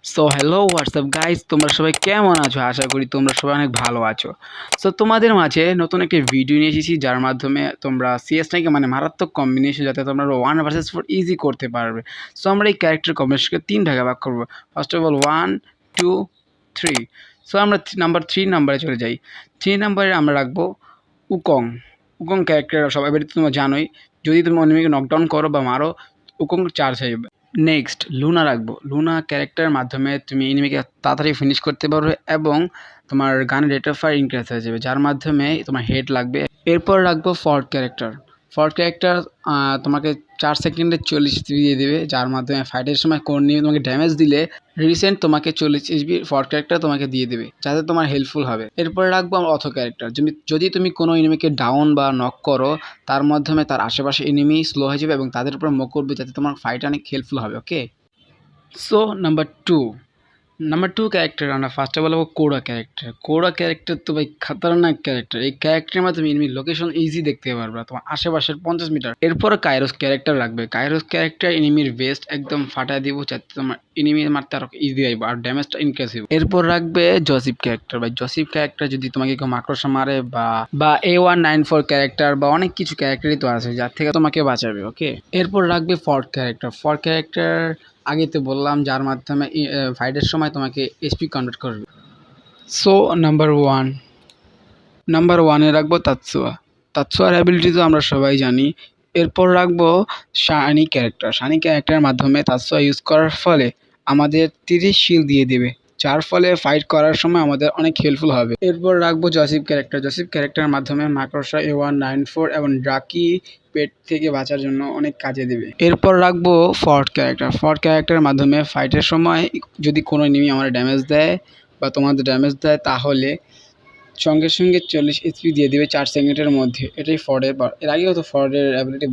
So hello WhatsApp guys, তোমরা সবাই কেমন আছো? আশা করি তোমরা সবাই অনেক ভালো আছো। সো তোমাদের মাঝে নতুন একটি ভিডিও নিয়ে এসেছি, যার মাধ্যমে তোমরা CS9 মানে মারাত্মক কম্বিনেশন, যাতে তোমরা 1 vs 4 ইজি করতে পারবে। সো আমরা এই ক্যারেক্টার কম্বিনেশনকে 3 ভাগে ভাগ করবো। First of all 1, 2, 3। সো আমরা নাম্বার 3 নাম্বারে চলে যাই। 3 নাম্বারে আমরা রাখবো উকং। উকং ক্যারেক্টার সবাই তোমরা জানোই, যদি তুমি অন্যকে নকডাউন করো বা মারো, উকং চার্জ হয়ে যাবে। নেক্সট লুনা রাখবো। লুনা ক্যারেক্টারের মাধ্যমে তুমি এনিমিকে তাড়াতাড়ি ফিনিশ করতে পারবে এবং তোমার গানের রেট অফ ফায়ার ইনক্রিজ হয়ে যাবে, যার মাধ্যমে তোমার হেড লাগবে। এরপর রাখবো ফর্ড ক্যারেক্টার। ফর্ড ক্যারেক্টার তোমাকে 4 সেকেন্ডে 40 এইচপি দিয়ে দেবে, যার মাধ্যমে ফাইটের সময় কোন নিয়ে তোমাকে ড্যামেজ দিলে রিসেন্ট তোমাকে 40 এইচপি ফর্ড ক্যারেক্টার তোমাকে দিয়ে দেবে, যাতে তোমার হেল্পফুল হবে। এরপর রাখবো আমরা অথো ক্যারেক্টার। যদি তুমি কোনো এনিমিকে ডাউন বা নক করো, তার মাধ্যমে তার আশেপাশে এনিমি স্লো হয়ে যাবে এবং তাদের উপর মুভ করবে, যাতে তোমার ফাইট অনেক হেল্পফুল হবে। ওকে, সো নাম্বার টু ক্যারেক্টার আমরা first of all Coda character. Coda character তো ভাই খতরনাক ক্যারেক্টার। এই ক্যারেক্টারের মাধ্যমে এনিমির লোকেশন ইজি দেখতে পারবে তোমার আশেপাশের 50 মিটার। এরপর কাইরোস ক্যারেক্টার রাখবে। কাইরোস ক্যারেক্টার এনিমির ভেস্ট একদম ফাটায় দিব, যাতে তোমার এনিমি মারতে আরো ইজি হইব আর ড্যামেজটা ইনক্রিজ হইব। এরপর রাখবে জসিপ ক্যারেক্টার। ভাই জসিপ ক্যারেক্টার যদি তোমাকে কেউ মাকড়সা মারে বা A194 ক্যারেক্টার বা অনেক কিছু ক্যারেক্টারই তো আছে, যার থেকে তোমাকে বাঁচাবে। ওকে, এরপর রাখবে ফর্ড ক্যারেক্টার। ফর্ড ক্যারেক্টার আগে তো বললাম, যার মাধ্যমে ফাইটের সময় তোমাকে এসপি কনভার্ট করবে। সো নাম্বার ওয়ানে রাখবো তাতসুয়া। তাতসুয়ার অ্যাবিলিটি তো আমরা সবাই জানি। এরপর রাখবো শানি ক্যারেক্টার। শানি ক্যারেক্টারের মাধ্যমে তাতসুয়া ইউজ করার ফলে আমাদের 30 শিল দিয়ে দেবে, যার ফলে ফাইট করার সময় আমাদের অনেক হেল্পফুল হবে। এরপর রাখবো জসিপ ক্যারেক্টার। জসিপ ক্যারেক্টারের মাধ্যমে মাকড়সা A194 এবং ড্রাকি পেট থেকে বাঁচার জন্য অনেক কাজে দেবে। এরপর রাখবো ফর্ড ক্যারেক্টার। ফর্ড ক্যারেক্টারের মাধ্যমে ফাইটের সময় যদি কোনো এনিমি আমার ড্যামেজ দেয় বা তোমাদের ড্যামেজ দেয়, তাহলে সঙ্গে সঙ্গে 40 এইচপি দিয়ে দেবে 4 সেকেন্ডের মধ্যে। এটাই ফর্ডের। এর আগেও তো ফর্ডের অ্যাবিলিটি